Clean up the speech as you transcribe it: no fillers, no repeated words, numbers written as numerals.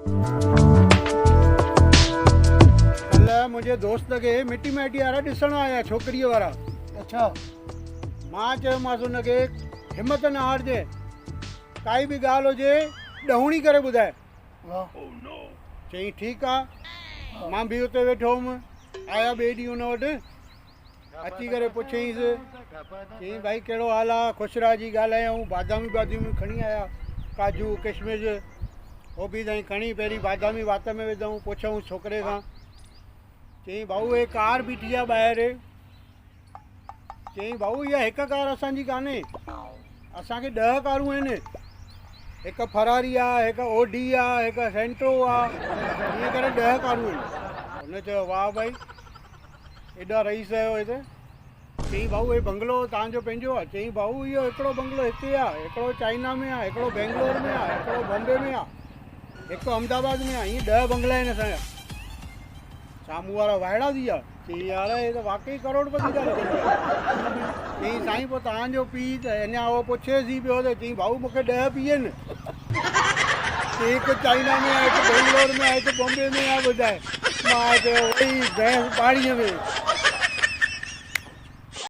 कल मुंहिंजे दोस्त खे मिटी माइटी वारा ॾिसण आया छोकिरीअ वारा। अच्छा। मां चयोमांसि हुनखे हिमत न हारजे, काई बि ॻाल्हि हुजे ॾहुणी करे ॿुधाए। चई ठीकु आहे। मां बि उते वेठो हुउमि। आया ॿिए ॾींहुं हुन वटि अची करे पुछियईंसि, चई भाई कहिड़ो हाल आहे, ख़ुशरा जी ॻाल्हायूं, बादामी खणी आया, काजू किशमिश उहो बि ताईं खणी पहिरीं बादामी वात में विधऊं, पुछऊं छोकिरे खां। चई भाऊ हे कार बीठी आहे ॿाहिरि। चई भाऊ इहा हिकु कार असांजी कान्हे, असांखे 10 कारूं आहिनि। हिकु फरारी आहे, हिकु ओडी आहे, हिकु सेंट्रो आहे, ईअं करे 10 कारूं आहिनि। हुन चयो वाह भाई एॾा रईस आहियो हिते। चई भाऊ हे बंगलो तव्हांजो पंहिंजो आहे? चई भाऊ इहो हिकिड़ो बंगलो हिते आहे, हिकिड़ो चाइना में आहे, हिकिड़ो बेंगलोर में आहे, हिकिड़ो बॉम्बे में आहे, हिकु अहमदाबाद में आहे, ईअं 10 बंगला आहिनि असांजा। साम्हूं वारा वाइड़ा थी विया। चई यार हे त वाकई करोड़पति था लॻनि। चई साईं पोइ तव्हांजो पीउ त अञा उहो पुछेसि ई पियो त चई भाऊ मूंखे 10 पीउ आहिनि। हिकु चाइना में आहे, हिकु बेंगलोर में आहे, हिकु बॉम्बे में आहे। ॿुधाए। मां चयो वई भैंस पाणीअ में।